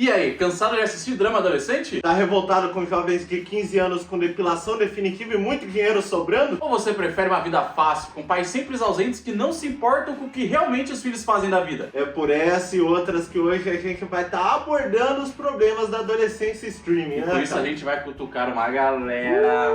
E aí, cansado de assistir drama adolescente? Tá revoltado com jovens de 15 anos com depilação definitiva e muito dinheiro sobrando? Ou você prefere uma vida fácil, com pais sempre ausentes que não se importam com o que realmente os filhos fazem da vida? É por essa e outras que hoje a gente vai estar abordando os problemas da adolescência streaming, E né? por isso a gente vai cutucar uma galera.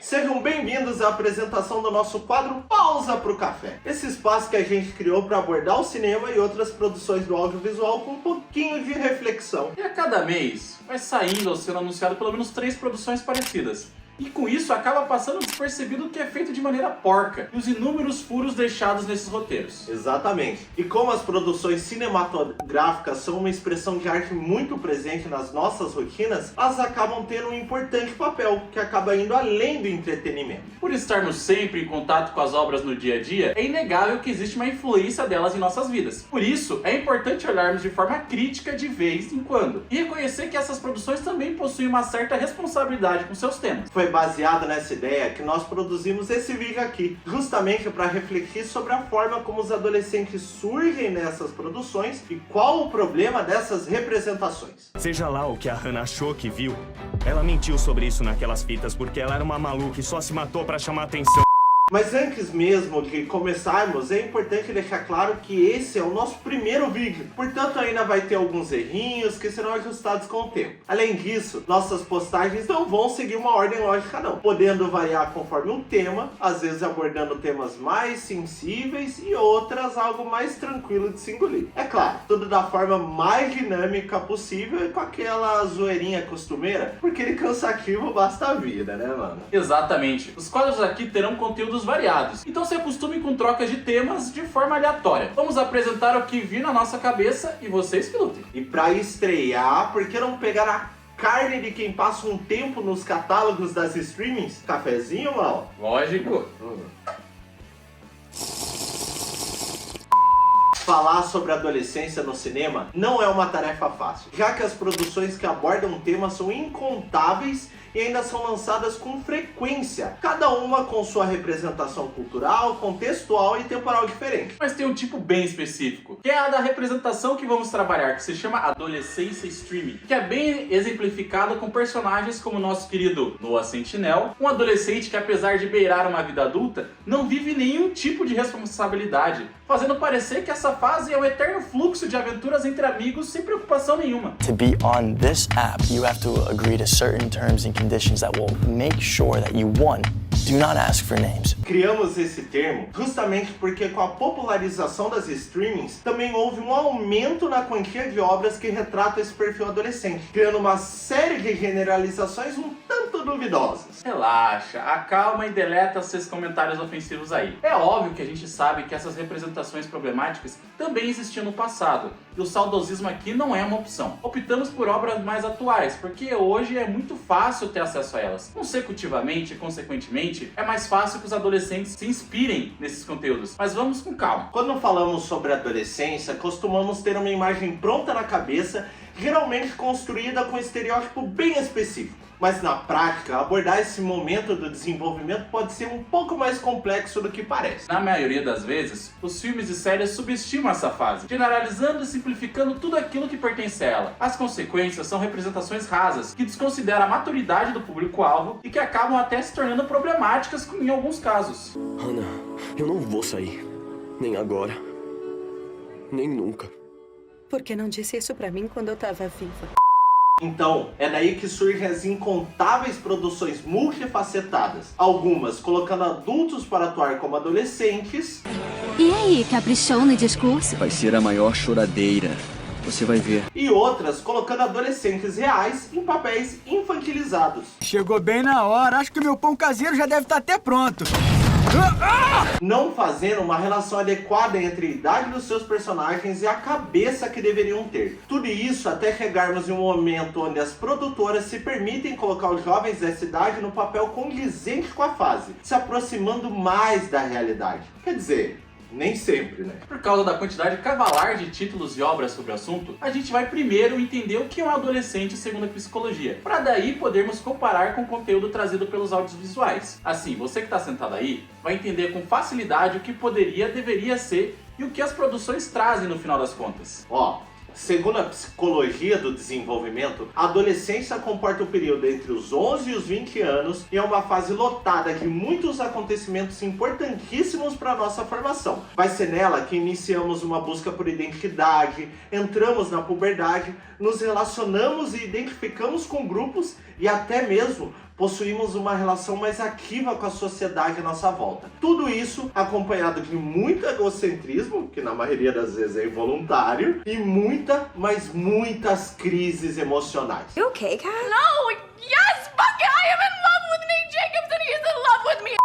Sejam bem-vindos à apresentação do nosso quadro Pausa pro Café. Esse espaço que a gente criou para abordar o cinema e outras produções do audiovisual com um pouquinho de reflexão. E a cada mês vai saindo ou sendo anunciado pelo menos 3 produções parecidas. E com isso acaba passando despercebido o que é feito de maneira porca e os inúmeros furos deixados nesses roteiros. Exatamente. E como as produções cinematográficas são uma expressão de arte muito presente nas nossas rotinas, elas acabam tendo um importante papel, que acaba indo além do entretenimento. Por estarmos sempre em contato com as obras no dia a dia, é inegável que existe uma influência delas em nossas vidas. Por isso, é importante olharmos de forma crítica de vez em quando e reconhecer que essas produções também possuem uma certa responsabilidade com seus temas. Foi baseado nessa ideia que nós produzimos esse vídeo aqui, justamente para refletir sobre a forma como os adolescentes surgem nessas produções e qual o problema dessas representações. Seja lá o que a Hannah achou que viu, ela mentiu sobre isso naquelas fitas porque ela era uma maluca e só se matou para chamar atenção. Mas antes mesmo de começarmos, é importante deixar claro que esse é o nosso primeiro vídeo, portanto ainda vai ter alguns errinhos que serão ajustados com o tempo. Além disso, nossas postagens não vão seguir uma ordem lógica não, podendo variar conforme o tema, às vezes abordando temas mais sensíveis e outras algo mais tranquilo de se engolir. É claro, tudo da forma mais dinâmica possível e com aquela zoeirinha costumeira, porque de cansativo basta a vida, né, mano? Exatamente. Os quadros aqui terão conteúdos variados, então se acostume com trocas de temas de forma aleatória. Vamos apresentar o que vir na nossa cabeça e vocês que lutem. E pra estrear, por que não pegar a carne de quem passa um tempo nos catálogos das streamings? Cafezinho, mal? Lógico. Falar sobre adolescência no cinema não é uma tarefa fácil, já que as produções que abordam o tema são incontáveis e ainda são lançadas com frequência, cada uma com sua representação cultural, contextual e temporal diferente. Mas tem um tipo bem específico, que é a da representação que vamos trabalhar, que se chama adolescência streaming, que é bem exemplificado com personagens como o nosso querido Noah Centineo, um adolescente que, apesar de beirar uma vida adulta, não vive nenhum tipo de responsabilidade, fazendo parecer que essa fase é um eterno fluxo de aventuras entre amigos sem preocupação nenhuma. To be on this app, you have to agree to certain terms and conditions that will make sure that you, one, do not ask for names. Criamos esse termo justamente porque com a popularização das streamings também houve um aumento na quantia de obras que retratam esse perfil adolescente, criando uma série de generalizações um tanto duvidosas. Relaxa, acalma e deleta seus comentários ofensivos aí. É óbvio que a gente sabe que essas representações problemáticas também existiam no passado, e o saudosismo aqui não é uma opção. Optamos por obras mais atuais, porque hoje é muito fácil ter acesso a elas. Consecutivamente e consequentemente, é mais fácil que os adolescentes se inspirem nesses conteúdos, mas vamos com calma. Quando falamos sobre adolescência, costumamos ter uma imagem pronta na cabeça, geralmente construída com um estereótipo bem específico. Mas na prática, abordar esse momento do desenvolvimento pode ser um pouco mais complexo do que parece. Na maioria das vezes, os filmes e séries subestimam essa fase, generalizando e simplificando tudo aquilo que pertence a ela. As consequências são representações rasas, que desconsideram a maturidade do público-alvo e que acabam até se tornando problemáticas em alguns casos. Hannah, eu não vou sair. Nem agora. Nem nunca. Por que não disse isso pra mim quando eu tava viva? Então, é daí que surgem as incontáveis produções multifacetadas, algumas colocando adultos para atuar como adolescentes. E aí, caprichou no discurso? Vai ser a maior choradeira. Você vai ver. E outras colocando adolescentes reais em papéis infantilizados. Chegou bem na hora, acho que meu pão caseiro já deve estar até pronto. Não fazendo uma relação adequada entre a idade dos seus personagens e a cabeça que deveriam ter. Tudo isso até chegarmos em um momento onde as produtoras se permitem colocar os jovens dessa idade no papel condizente com a fase, se aproximando mais da realidade. Quer dizer, nem sempre, né? Por causa da quantidade cavalar de títulos e obras sobre o assunto, a gente vai primeiro entender o que é um adolescente segundo a psicologia, para daí podermos comparar com o conteúdo trazido pelos audiovisuais. Assim, você que está sentado aí vai entender com facilidade o que poderia, deveria ser e o que as produções trazem no final das contas. Ó, segundo a psicologia do desenvolvimento, a adolescência comporta o período entre os 11 e os 20 anos e é uma fase lotada de muitos acontecimentos importantíssimos para a nossa formação. Vai ser nela que iniciamos uma busca por identidade, entramos na puberdade, nos relacionamos e identificamos com grupos e até mesmo possuímos uma relação mais ativa com a sociedade à nossa volta. Tudo isso acompanhado de muito egocentrismo, que na maioria das vezes é involuntário, e muitas crises emocionais. You okay, Kat? No! Yes! Fuck it! I am in love with Nate Jacobs and he is in love with me!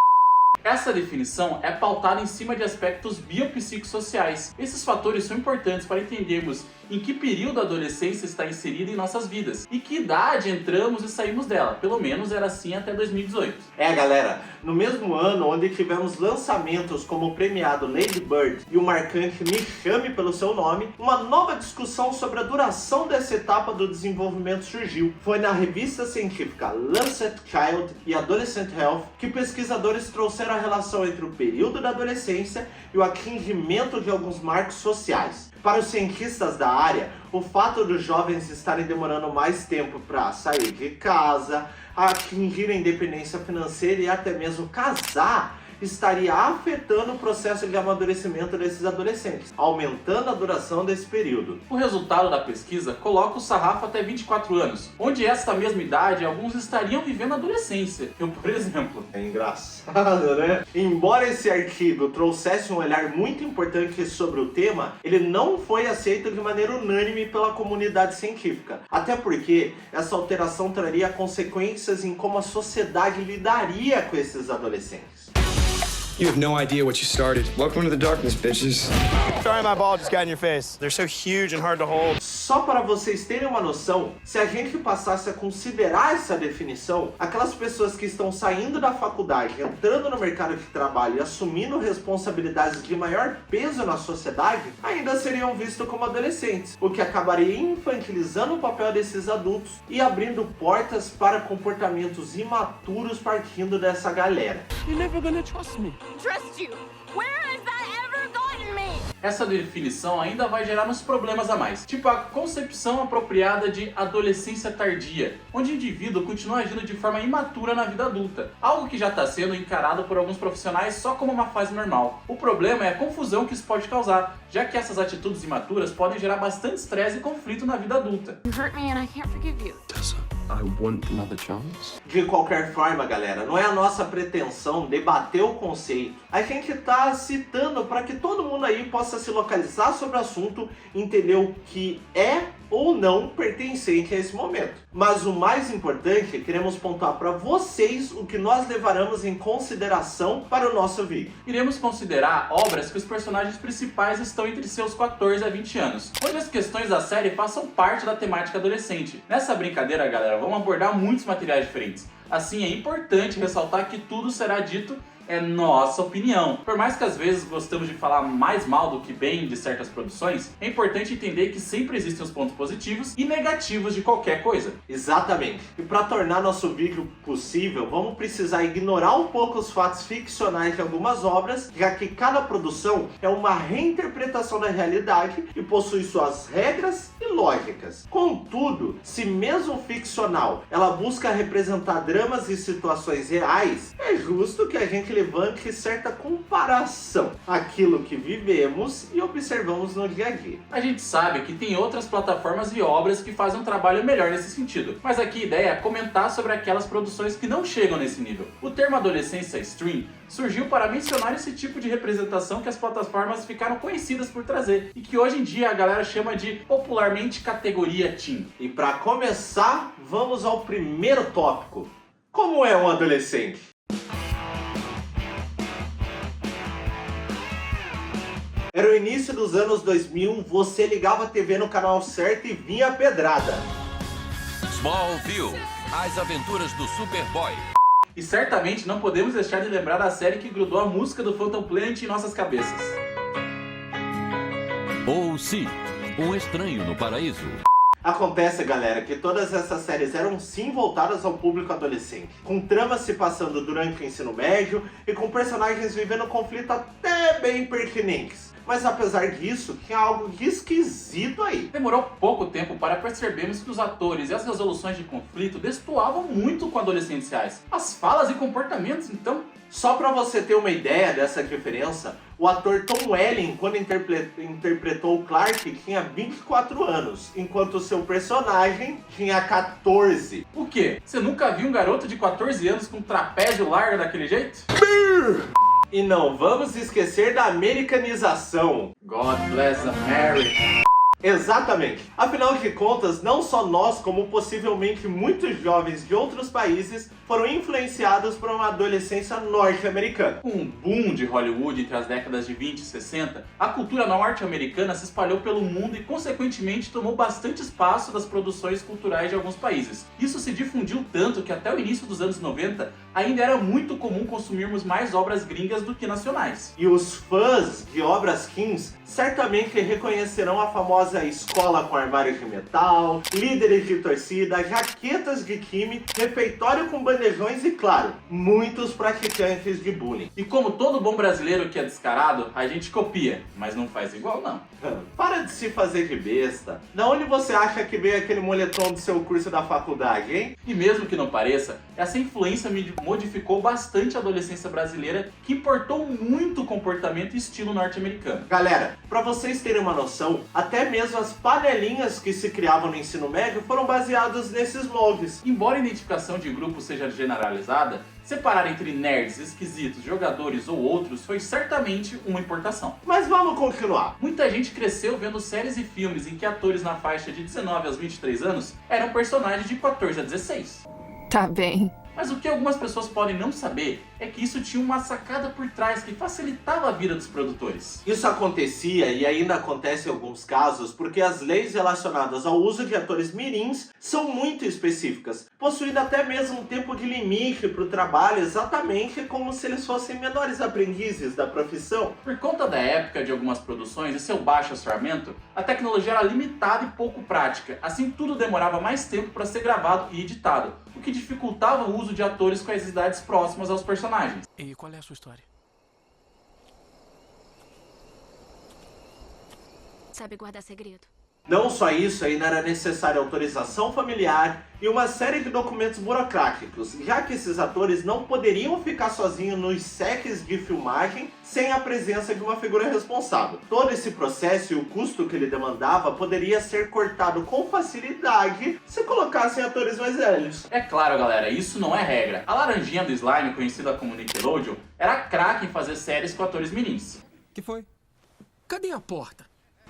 Essa definição é pautada em cima de aspectos biopsicossociais. Esses fatores são importantes para entendermos em que período a adolescência está inserida em nossas vidas e que idade entramos e saímos dela. Pelo menos era assim até 2018. Galera, no mesmo ano onde tivemos lançamentos como o premiado Lady Bird e o marcante Me Chame Pelo Seu Nome, uma nova discussão sobre a duração dessa etapa do desenvolvimento surgiu. Foi na revista científica Lancet Child e Adolescent Health que pesquisadores trouxeram a relação entre o período da adolescência e o atingimento de alguns marcos sociais. Para os cientistas da área, o fato dos jovens estarem demorando mais tempo para sair de casa, atingir a independência financeira e até mesmo casar, estaria afetando o processo de amadurecimento desses adolescentes, aumentando a duração desse período. O resultado da pesquisa coloca o sarrafo até 24 anos, onde esta mesma idade alguns estariam vivendo a adolescência. Eu, por exemplo. É engraçado, né? Embora esse artigo trouxesse um olhar muito importante sobre o tema, ele não foi aceito de maneira unânime pela comunidade científica. Até porque essa alteração traria consequências em como a sociedade lidaria com esses adolescentes. You have no idea what you started. Welcome to the darkness, bitches. Sorry my ball just got in your face. They're so huge and hard to hold. Só para vocês terem uma noção, se a gente passasse a considerar essa definição, aquelas pessoas que estão saindo da faculdade, entrando no mercado de trabalho e assumindo responsabilidades de maior peso na sociedade, ainda seriam vistos como adolescentes, o que acabaria infantilizando o papel desses adultos e abrindo portas para comportamentos imaturos partindo dessa galera. You're never gonna trust me. Trust you! Where has that ever gotten me? Essa definição ainda vai gerar uns problemas a mais, tipo a concepção apropriada de adolescência tardia, onde o indivíduo continua agindo de forma imatura na vida adulta, algo que já está sendo encarado por alguns profissionais só como uma fase normal. O problema é a confusão que isso pode causar, já que essas atitudes imaturas podem gerar bastante estresse e conflito na vida adulta. You hurt me and I can't forgive you. Tessa, I want another chance. De qualquer forma, galera, não é a nossa pretensão debater o conceito. A gente está citando para que todo mundo aí possa se localizar sobre o assunto, entender o que é ou não pertencente a esse momento. Mas o mais importante, queremos pontuar para vocês o que nós levaremos em consideração para o nosso vídeo. Iremos considerar obras que os personagens principais estão entre seus 14 a 20 anos, onde as questões da série façam parte da temática adolescente. Nessa brincadeira, galera, vamos abordar muitos materiais diferentes. Assim, é importante ressaltar que tudo será dito é nossa opinião. Por mais que às vezes gostamos de falar mais mal do que bem de certas produções, é importante entender que sempre existem os pontos positivos e negativos de qualquer coisa. Exatamente. E para tornar nosso vídeo possível, vamos precisar ignorar um pouco os fatos ficcionais de algumas obras, já que cada produção é uma reinterpretação da realidade e possui suas regras e lógicas. Contudo, se mesmo ficcional, ela busca representar dramas e situações reais, é justo que a gente levante certa comparação àquilo que vivemos e observamos no dia a dia. A gente sabe que tem outras plataformas e obras que fazem um trabalho melhor nesse sentido, mas aqui a ideia é comentar sobre aquelas produções que não chegam nesse nível. O termo adolescência stream surgiu para mencionar esse tipo de representação que as plataformas ficaram conhecidas por trazer e que hoje em dia a galera chama de popularmente categoria teen. E para começar, vamos ao primeiro tópico. Como é um adolescente? Era o início dos anos 2000, você ligava a TV no canal certo e vinha a pedrada. Smallville, as aventuras do Superboy. E certamente não podemos deixar de lembrar da série que grudou a música do Phantom Planet em nossas cabeças. Ou Se, Um Estranho no Paraíso. Acontece, galera, que todas essas séries eram sim voltadas ao público adolescente, com tramas se passando durante o ensino médio e com personagens vivendo conflito até bem pertinentes. Mas apesar disso, tinha algo de esquisito aí. Demorou pouco tempo para percebermos que os atores e as resoluções de conflito destoavam muito com adolescentes reais. As falas e comportamentos, então... Só pra você ter uma ideia dessa diferença, o ator Tom Welling, quando interpretou o Clark, tinha 24 anos, enquanto o seu personagem tinha 14. O quê? Você nunca viu um garoto de 14 anos com trapézio largo daquele jeito? E não vamos esquecer da americanização. God bless America. Exatamente. Afinal de contas, não só nós, como possivelmente muitos jovens de outros países foram influenciados por uma adolescência norte-americana. Com um boom de Hollywood entre as décadas de 20 e 60, a cultura norte-americana se espalhou pelo mundo e, consequentemente, tomou bastante espaço das produções culturais de alguns países. Isso se difundiu tanto que até o início dos anos 90 ainda era muito comum consumirmos mais obras gringas do que nacionais. E os fãs de obras teens certamente reconhecerão a famosa escola com armários de metal, líderes de torcida, jaquetas de time, refeitório com bandejões e, claro, muitos praticantes de bullying. E como todo bom brasileiro que é descarado, a gente copia, mas não faz igual não. Para de se fazer de besta. Da onde você acha que veio aquele moletom do seu curso da faculdade, hein? E mesmo que não pareça, essa influência modificou bastante a adolescência brasileira, que importou muito o comportamento e estilo norte-americano. Galera, para vocês terem uma noção, até mesmo as panelinhas que se criavam no ensino médio foram baseadas nesses moldes. Embora a identificação de grupo seja generalizada, separar entre nerds, esquisitos, jogadores ou outros foi certamente uma importação. Mas vamos continuar. Muita gente cresceu vendo séries e filmes em que atores na faixa de 19 aos 23 anos eram personagens de 14 a 16. Tá bem. Mas o que algumas pessoas podem não saber é que isso tinha uma sacada por trás que facilitava a vida dos produtores. Isso acontecia e ainda acontece em alguns casos porque as leis relacionadas ao uso de atores mirins são muito específicas, possuindo até mesmo um tempo de limite para o trabalho, exatamente como se eles fossem menores aprendizes da profissão. Por conta da época de algumas produções e seu baixo orçamento, a tecnologia era limitada e pouco prática, assim tudo demorava mais tempo para ser gravado e editado, o que dificultava o uso de atores com as idades próximas aos personagens. E qual é a sua história? Sabe guardar segredo. Não só isso, ainda era necessária autorização familiar e uma série de documentos burocráticos, já que esses atores não poderiam ficar sozinhos nos sets de filmagem sem a presença de uma figura responsável. Todo esse processo e o custo que ele demandava poderia ser cortado com facilidade se colocassem atores mais velhos. É claro, galera, isso não é regra. A laranjinha do slime, conhecida como Nickelodeon, era craque em fazer séries com atores mirins. Que foi? Cadê a porta?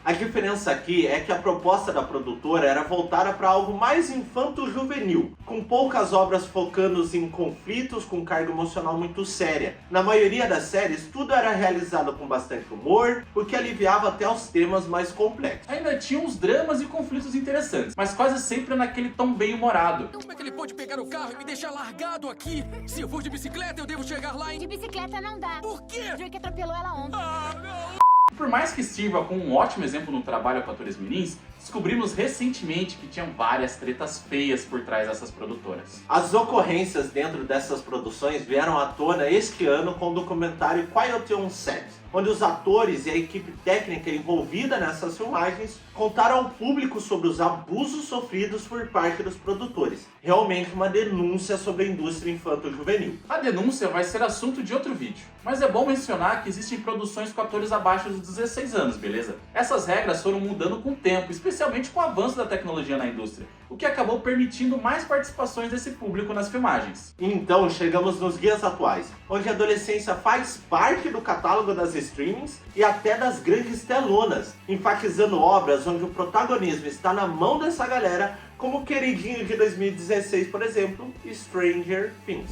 A diferença aqui é que a proposta da produtora era voltada para algo mais infanto-juvenil, com poucas obras focando em conflitos com carga emocional muito séria. Na maioria das séries, tudo era realizado com bastante humor, o que aliviava até os temas mais complexos. Ainda tinha uns dramas e conflitos interessantes, mas quase sempre naquele tom bem humorado. Como é que ele pode pegar o carro e me deixar largado aqui? Se eu for de bicicleta, eu devo chegar lá em... De bicicleta não dá. Por quê? Drake atropelou ela ontem. Ah, não! Por mais que sirva como um ótimo exemplo no trabalho com atores mirins, descobrimos recentemente que tinham várias tretas feias por trás dessas produtoras. As ocorrências dentro dessas produções vieram à tona este ano com o documentário Quiet on Set, onde os atores e a equipe técnica envolvida nessas filmagens contaram ao público sobre os abusos sofridos por parte dos produtores. Realmente uma denúncia sobre a indústria infanto-juvenil. A denúncia vai ser assunto de outro vídeo, mas é bom mencionar que existem produções com atores abaixo dos 16 anos, beleza? Essas regras foram mudando com o tempo, especialmente com o avanço da tecnologia na indústria, o que acabou permitindo mais participações desse público nas filmagens. Então chegamos nos dias atuais, onde a adolescência faz parte do catálogo das streamings e até das grandes telonas, enfatizando obras onde o protagonismo está na mão dessa galera, como o queridinho de 2016, por exemplo, Stranger Things.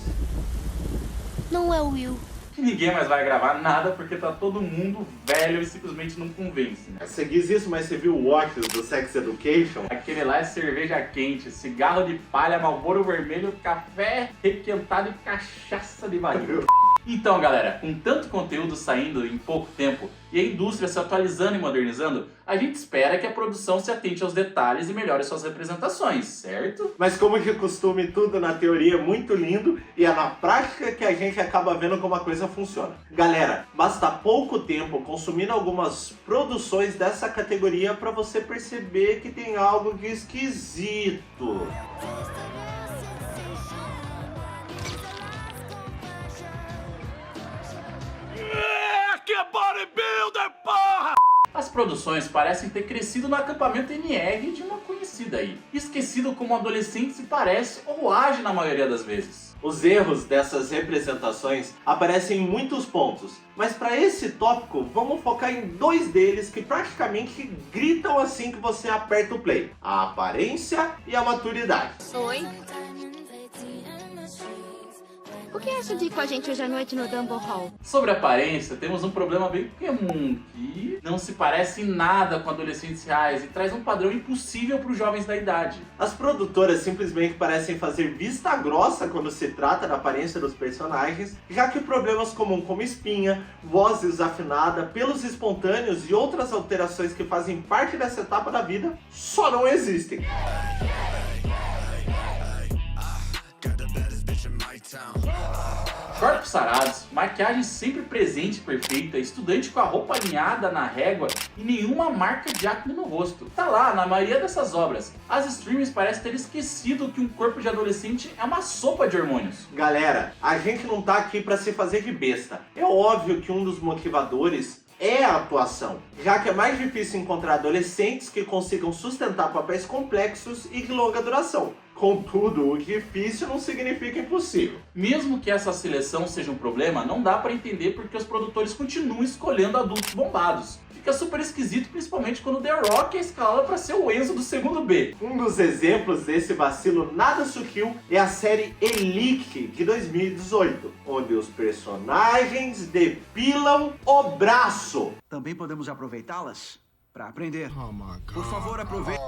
Não é o Will. Ninguém mais vai gravar nada porque tá todo mundo velho e simplesmente não convence, né? Você diz isso, mas você viu o Watch do Sex Education? Aquele lá é cerveja quente, cigarro de palha, Marlboro vermelho, café requentado e cachaça de barril. Então galera, com tanto conteúdo saindo em pouco tempo e a indústria se atualizando e modernizando, a gente espera que a produção se atente aos detalhes e melhore suas representações, certo? Mas como de costume, tudo na teoria é muito lindo e é na prática que a gente acaba vendo como a coisa funciona. Galera, basta pouco tempo consumindo algumas produções dessa categoria para você perceber que tem algo de esquisito. Que bodybuilder, porra! As produções parecem ter crescido no acampamento NR de uma conhecida aí, esquecido como adolescente se parece ou age na maioria das vezes. Os erros dessas representações aparecem em muitos pontos, mas para esse tópico vamos focar em dois deles que praticamente gritam assim que você aperta o play: a aparência e a maturidade. Oi. O que acha de ir com a gente hoje à noite no Dumble Hall? Sobre a aparência, temos um problema bem comum, que não se parece em nada com adolescentes reais e traz um padrão impossível para os jovens da idade. As produtoras simplesmente parecem fazer vista grossa quando se trata da aparência dos personagens, já que problemas comuns como espinha, voz desafinada, pelos espontâneos e outras alterações que fazem parte dessa etapa da vida só não existem. Corpos sarados, maquiagem sempre presente e perfeita, estudante com a roupa alinhada na régua e nenhuma marca de acne no rosto. Tá lá, na maioria dessas obras. As streamers parecem ter esquecido que um corpo de adolescente é uma sopa de hormônios. Galera, a gente não tá aqui pra se fazer de besta. É óbvio que um dos motivadores é a atuação, já que é mais difícil encontrar adolescentes que consigam sustentar papéis complexos e de longa duração. Contudo, o difícil não significa impossível. Mesmo que essa seleção seja um problema, não dá pra entender porque os produtores continuam escolhendo adultos bombados. Fica super esquisito, principalmente quando The Rock é escalado pra ser o Enzo do segundo B. Um dos exemplos desse vacilo nada sutil é a série Elite de 2018, onde os personagens depilam o braço. Também podemos aproveitá-las para aprender. Por favor, aproveite.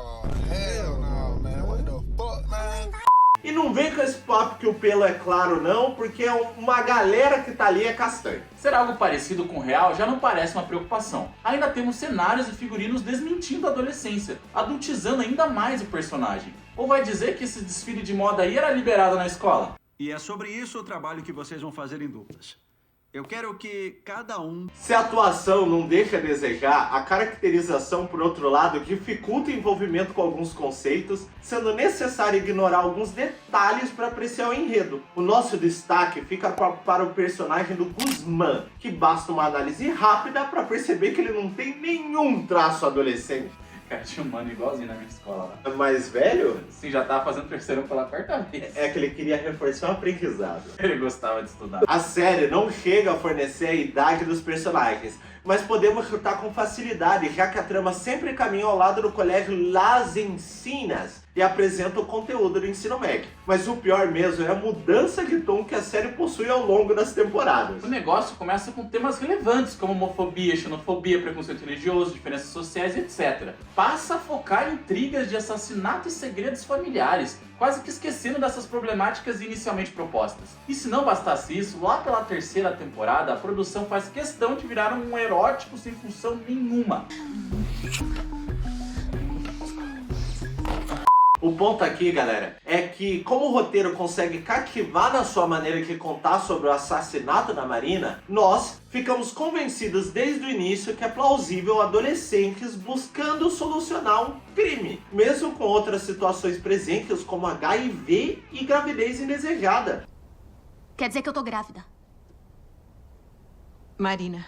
E não vem com esse papo que o pelo é claro não, porque uma galera que tá ali é castanho. Ser algo parecido com o real já não parece uma preocupação. Ainda temos cenários e figurinos desmentindo a adolescência, adultizando ainda mais o personagem. Ou vai dizer que esse desfile de moda aí era liberado na escola? E é sobre isso o trabalho que vocês vão fazer em duplas. Eu quero que cada um... Se a atuação não deixa a desejar, a caracterização, por outro lado, dificulta o envolvimento com alguns conceitos, sendo necessário ignorar alguns detalhes para apreciar o enredo. O nosso destaque fica para o personagem do Guzmán, que basta uma análise rápida para perceber que ele não tem nenhum traço adolescente. Cara, tinha um mano igualzinho na minha escola lá. Mais velho? Sim, já tava fazendo terceirão pela quarta vez. É que ele queria reforçar o aprendizado. Ele gostava de estudar. A série não chega a fornecer a idade dos personagens, mas podemos chutar com facilidade, já que a trama sempre caminha ao lado do colégio Las Encinas e apresenta o conteúdo do ensino médio. Mas o pior mesmo é a mudança de tom que a série possui ao longo das temporadas. O negócio começa com temas relevantes como homofobia, xenofobia, preconceito religioso, diferenças sociais, etc. Passa a focar em intrigas de assassinato e segredos familiares, quase que esquecendo dessas problemáticas inicialmente propostas. E se não bastasse isso, lá pela terceira temporada, a produção faz questão de virar um erótico sem função nenhuma. O ponto aqui, galera, é que como o roteiro consegue cativar na sua maneira de contar sobre o assassinato da Marina, nós ficamos convencidos desde o início que é plausível adolescentes buscando solucionar um crime, mesmo com outras situações presentes como HIV e gravidez indesejada. Quer dizer que eu tô grávida? Marina,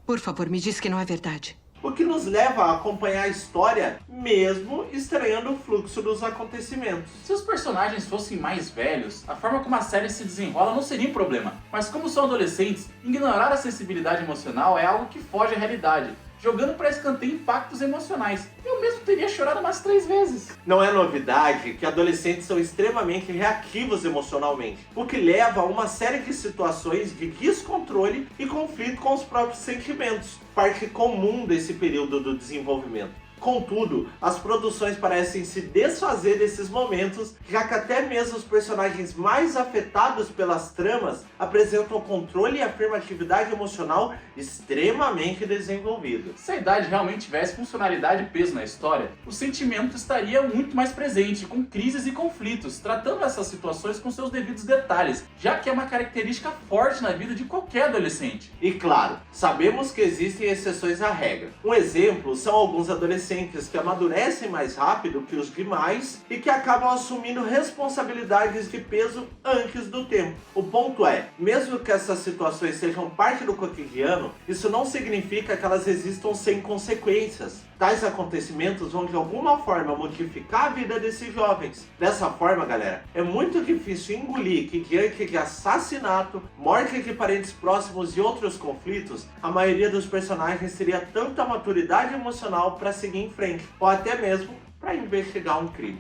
por favor, me diz que não é verdade. O que nos leva a acompanhar a história, mesmo estranhando o fluxo dos acontecimentos. Se os personagens fossem mais velhos, a forma como a série se desenrola não seria um problema. Mas como são adolescentes, ignorar a sensibilidade emocional é algo que foge à realidade, jogando para escanteio impactos emocionais. Eu mesmo teria chorado umas 3 vezes. Não é novidade que adolescentes são extremamente reativos emocionalmente, o que leva a uma série de situações de descontrole e conflito com os próprios sentimentos, parte comum desse período do desenvolvimento. Contudo, as produções parecem se desfazer desses momentos, já que até mesmo os personagens mais afetados pelas tramas apresentam controle e afirmatividade emocional extremamente desenvolvido. Se a idade realmente tivesse funcionalidade e peso na história, o sentimento estaria muito mais presente, com crises e conflitos, tratando essas situações com seus devidos detalhes, já que é uma característica forte na vida de qualquer adolescente. E claro, sabemos que existem exceções à regra. Um exemplo são alguns adolescentes que amadurecem mais rápido que os demais e que acabam assumindo responsabilidades de peso antes do tempo. O ponto é, mesmo que essas situações sejam parte do cotidiano, isso não significa que elas existam sem consequências. Tais acontecimentos vão de alguma forma modificar a vida desses jovens. Dessa forma, galera, é muito difícil engolir que diante de assassinato, morte de parentes próximos e outros conflitos, a maioria dos personagens teria tanta maturidade emocional para seguir em frente, ou até mesmo para investigar um crime.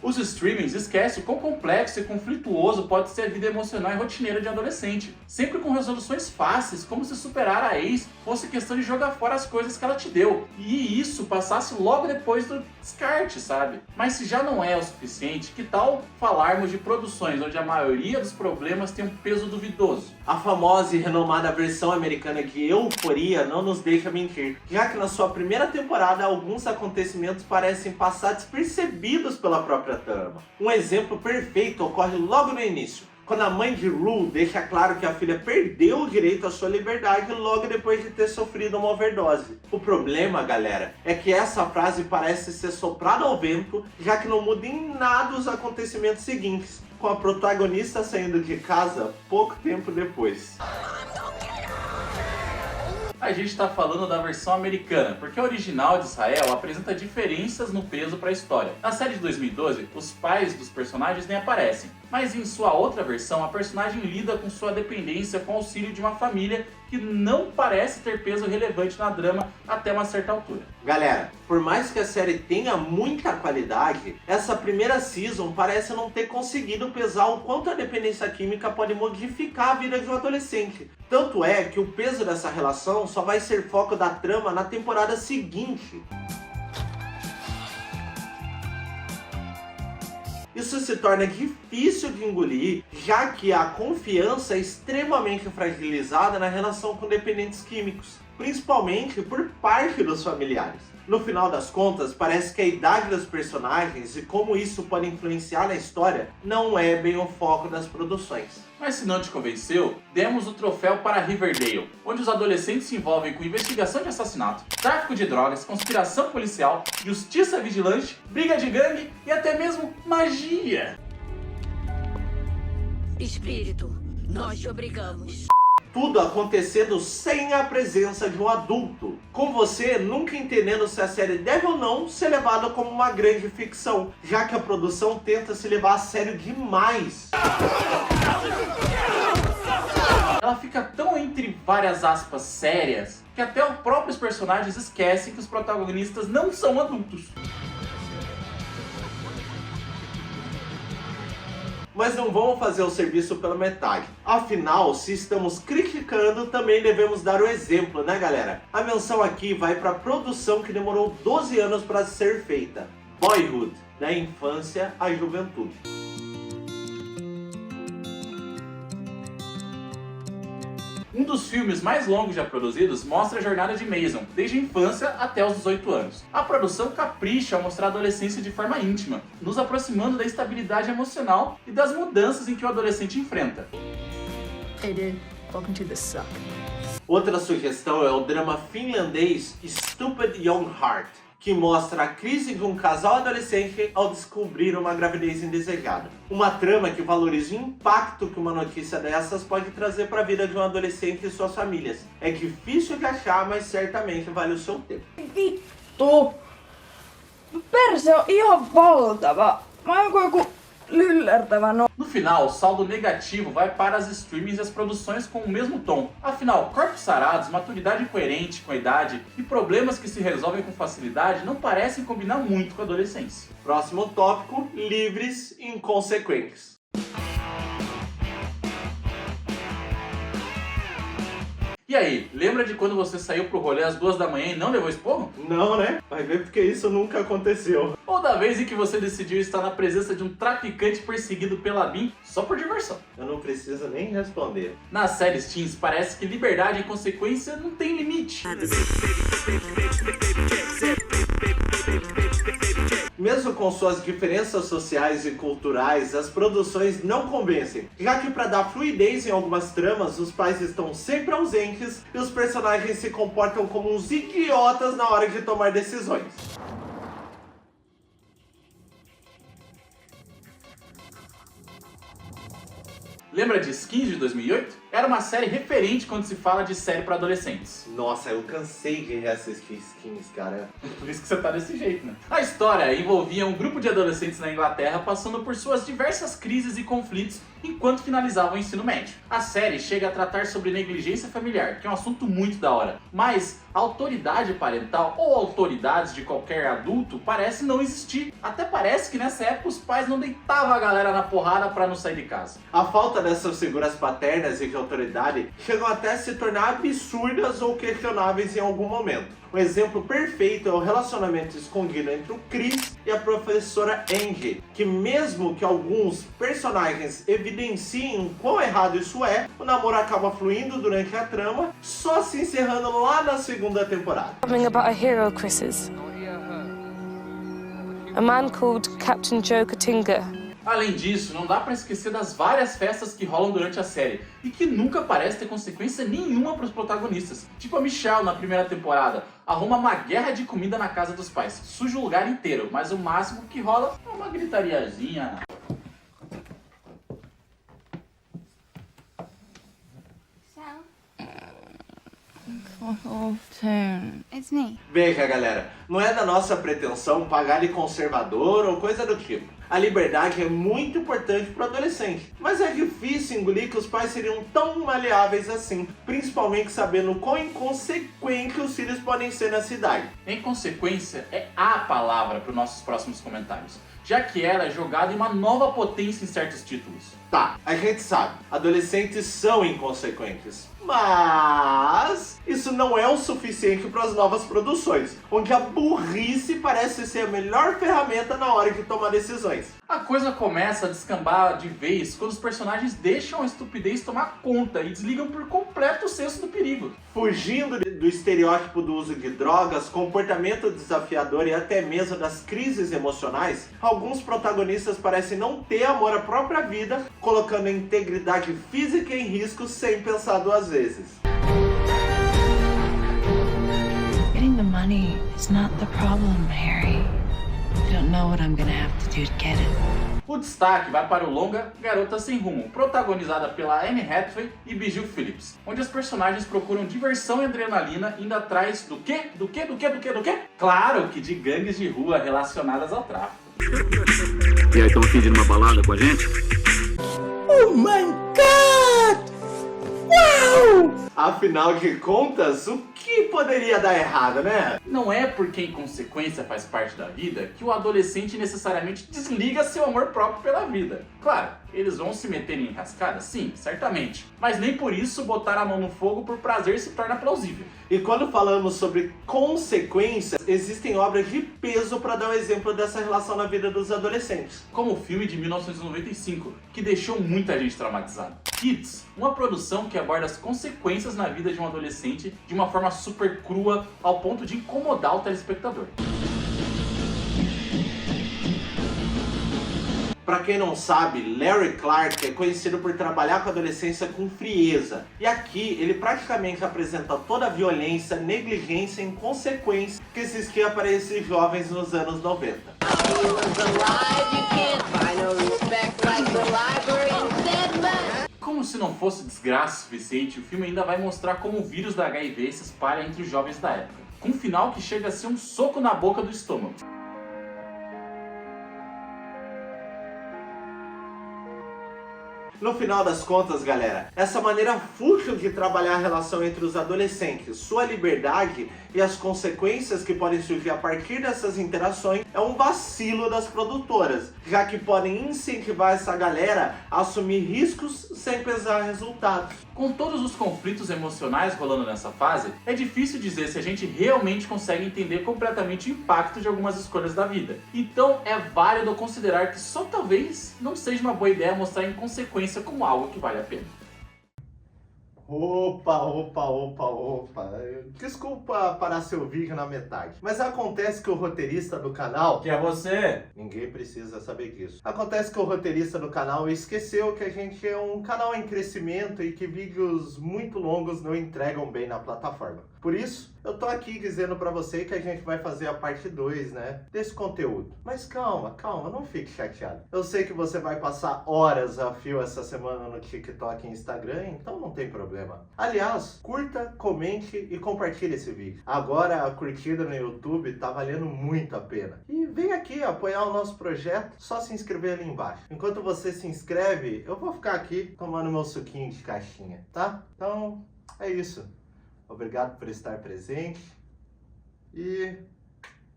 Os streamings esquecem o quão complexo e conflituoso pode ser a vida emocional e rotineira de um adolescente, sempre com resoluções fáceis, como se superar a ex fosse questão de jogar fora as coisas que ela te deu, e isso passasse logo depois do descarte, sabe? Mas se já não é o suficiente, que tal falarmos de produções onde a maioria dos problemas tem um peso duvidoso? A famosa e renomada versão americana de Euphoria não nos deixa mentir, já que na sua primeira temporada alguns acontecimentos parecem passar despercebidos pela própria trama. Um exemplo perfeito ocorre logo no início, quando a mãe de Rue deixa claro que a filha perdeu o direito à sua liberdade logo depois de ter sofrido uma overdose. O problema, galera, é que essa frase parece ser soprada ao vento, já que não muda em nada os acontecimentos seguintes, com a protagonista saindo de casa pouco tempo depois. A gente está falando da versão americana, porque a original de Israel apresenta diferenças no peso para a história. Na série de 2012, os pais dos personagens nem aparecem, mas em sua outra versão, a personagem lida com sua dependência com o auxílio de uma família que não parece ter peso relevante na drama até uma certa altura. Galera, por mais que a série tenha muita qualidade, essa primeira season parece não ter conseguido pesar o quanto a dependência química pode modificar a vida de um adolescente. Tanto é que o peso dessa relação só vai ser foco da trama na temporada seguinte. Isso se torna difícil de engolir, já que a confiança é extremamente fragilizada na relação com dependentes químicos, principalmente por parte dos familiares. No final das contas, parece que a idade dos personagens e como isso pode influenciar na história não é bem o foco das produções. Mas se não te convenceu, demos o troféu para Riverdale, onde os adolescentes se envolvem com investigação de assassinato, tráfico de drogas, conspiração policial, justiça vigilante, briga de gangue e até mesmo magia. Espírito, nós te obrigamos. Tudo acontecendo sem a presença de um adulto, com você nunca entendendo se a série deve ou não ser levada como uma grande ficção, já que a produção tenta se levar a sério demais. Ela fica tão entre várias aspas sérias, que até os próprios personagens esquecem que os protagonistas não são adultos. Mas não vamos fazer o serviço pela metade. Afinal, se estamos criticando, também devemos dar o exemplo, né, galera? A menção aqui vai para a produção que demorou 12 anos para ser feita. Boyhood, da infância à juventude. Um dos filmes mais longos já produzidos mostra a jornada de Mason, desde a infância até os 18 anos. A produção capricha ao mostrar a adolescência de forma íntima, nos aproximando da estabilidade emocional e das mudanças em que o adolescente enfrenta. Hey dude, welcome to the suck. Outra sugestão é o drama finlandês Stupid Young Heart, que mostra a crise de um casal adolescente ao descobrir uma gravidez indesejada. Uma trama que valoriza o impacto que uma notícia dessas pode trazer para a vida de um adolescente e suas famílias. É difícil de achar, mas certamente vale o seu tempo. Vittu! Perse on ihan valtava. Mä oon joku lyllertävä no. No final, o saldo negativo vai para as streamings e as produções com o mesmo tom. Afinal, corpos sarados, maturidade coerente com a idade e problemas que se resolvem com facilidade não parecem combinar muito com a adolescência. Próximo tópico, livres e inconsequentes. E aí, lembra de quando você saiu pro rolê às 2 da manhã e não levou esporro? Não, né? Vai ver porque isso nunca aconteceu. Ou da vez em que você decidiu estar na presença de um traficante perseguido pela BIM só por diversão? Eu não preciso nem responder. Nas séries teens, parece que liberdade e consequência não tem limite. Mesmo com suas diferenças sociais e culturais, as produções não convencem, já que para dar fluidez em algumas tramas, os pais estão sempre ausentes e os personagens se comportam como uns idiotas na hora de tomar decisões. Lembra de Skins de 2008? Era uma série referente quando se fala de série para adolescentes. Nossa, eu cansei de reassistir Skins, cara. Por isso que você tá desse jeito, né? A história envolvia um grupo de adolescentes na Inglaterra passando por suas diversas crises e conflitos enquanto finalizavam o ensino médio. A série chega a tratar sobre negligência familiar, que é um assunto muito da hora. Mas a autoridade parental ou autoridades de qualquer adulto parece não existir. Até parece que nessa época os pais não deitavam a galera na porrada pra não sair de casa. A falta dessas figuras paternas e de autoridade chegam até a se tornar absurdas ou questionáveis em algum momento. Um exemplo perfeito é o relacionamento escondido entre o Chris e a professora Angie, que mesmo que alguns personagens evidenciem o quão errado isso é, o namoro acaba fluindo durante a trama, só se encerrando lá na segunda temporada. Something about a hero, Chris's. A man called Captain Joe Katinga. Além disso, não dá pra esquecer das várias festas que rolam durante a série e que nunca parece ter consequência nenhuma pros protagonistas. Tipo a Michelle na primeira temporada, arruma uma guerra de comida na casa dos pais, suja o lugar inteiro, mas o máximo que rola é uma gritariazinha. It's me. Veja, galera, não é da nossa pretensão pagar de conservador ou coisa do tipo. A liberdade é muito importante para o adolescente, mas é difícil engolir que os pais seriam tão maleáveis assim, principalmente sabendo quão inconsequente os filhos podem ser na cidade. Inconsequência é a palavra para os nossos próximos comentários, já que ela é jogada em uma nova potência em certos títulos. Tá, a gente sabe, adolescentes são inconsequentes, mas isso não é o suficiente para as novas produções, onde a burrice parece ser a melhor ferramenta na hora de tomar decisões. A coisa começa a descambar de vez quando os personagens deixam a estupidez tomar conta e desligam por completo o senso do perigo. Fugindo do estereótipo do uso de drogas, comportamento desafiador e até mesmo das crises emocionais, alguns protagonistas parecem não ter amor à própria vida, colocando a integridade física em risco sem pensar duas vezes. Getting the money is not the problem, Harry. I don't know what I'm gonna have to do to get it. O destaque vai para o longa Garota Sem Rumo, protagonizada pela Anne Hathaway e Bijou Phillips, onde os personagens procuram diversão e adrenalina indo atrás do quê? Do quê? Do quê? Do quê? Do quê? Claro que de gangues de rua relacionadas ao tráfico. E aí, estão pedindo uma balada com a gente? Oh my God! Uau! Afinal de contas, o que poderia dar errado, né? Não é porque a inconsequência faz parte da vida que o adolescente necessariamente desliga seu amor próprio pela vida. Claro, eles vão se meter em enrascada? Sim, certamente. Mas nem por isso botar a mão no fogo por prazer se torna plausível. E quando falamos sobre consequências, existem obras de peso para dar um exemplo dessa relação na vida dos adolescentes. Como o filme de 1995, que deixou muita gente traumatizada. Kids, uma produção que aborda as consequências na vida de um adolescente de uma forma super crua ao ponto de incomodar o telespectador. Pra quem não sabe, Larry Clark é conhecido por trabalhar com a adolescência com frieza. E aqui ele praticamente apresenta toda a violência, negligência e inconsequência que existia para esses jovens nos anos 90. Como se não fosse desgraça suficiente, o filme ainda vai mostrar como o vírus da HIV se espalha entre os jovens da época, com um final que chega a ser um soco na boca do estômago. No final das contas, galera, essa maneira fútil de trabalhar a relação entre os adolescentes, sua liberdade e as consequências que podem surgir a partir dessas interações é um vacilo das produtoras, já que podem incentivar essa galera a assumir riscos sem pesar resultados. Com todos os conflitos emocionais rolando nessa fase, é difícil dizer se a gente realmente consegue entender completamente o impacto de algumas escolhas da vida. Então é válido considerar que só talvez não seja uma boa ideia mostrar a inconsequência como algo que vale a pena. Opa. Desculpa parar seu vídeo na metade. Mas acontece que o roteirista do canal... Que é você? Ninguém precisa saber disso. Acontece que o roteirista do canal esqueceu que a gente é um canal em crescimento e que vídeos muito longos não entregam bem na plataforma. Por isso, eu tô aqui dizendo pra você que a gente vai fazer a parte 2, né, desse conteúdo. Mas calma, não fique chateado. Eu sei que você vai passar horas a fio essa semana no TikTok e Instagram, então não tem problema. Aliás, curta, comente e compartilhe esse vídeo. Agora a curtida no YouTube tá valendo muito a pena. E vem aqui apoiar o nosso projeto, só se inscrever ali embaixo. Enquanto você se inscreve, eu vou ficar aqui tomando meu suquinho de caixinha, tá? Então, é isso. Obrigado por estar presente e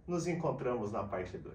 nos encontramos na parte 2.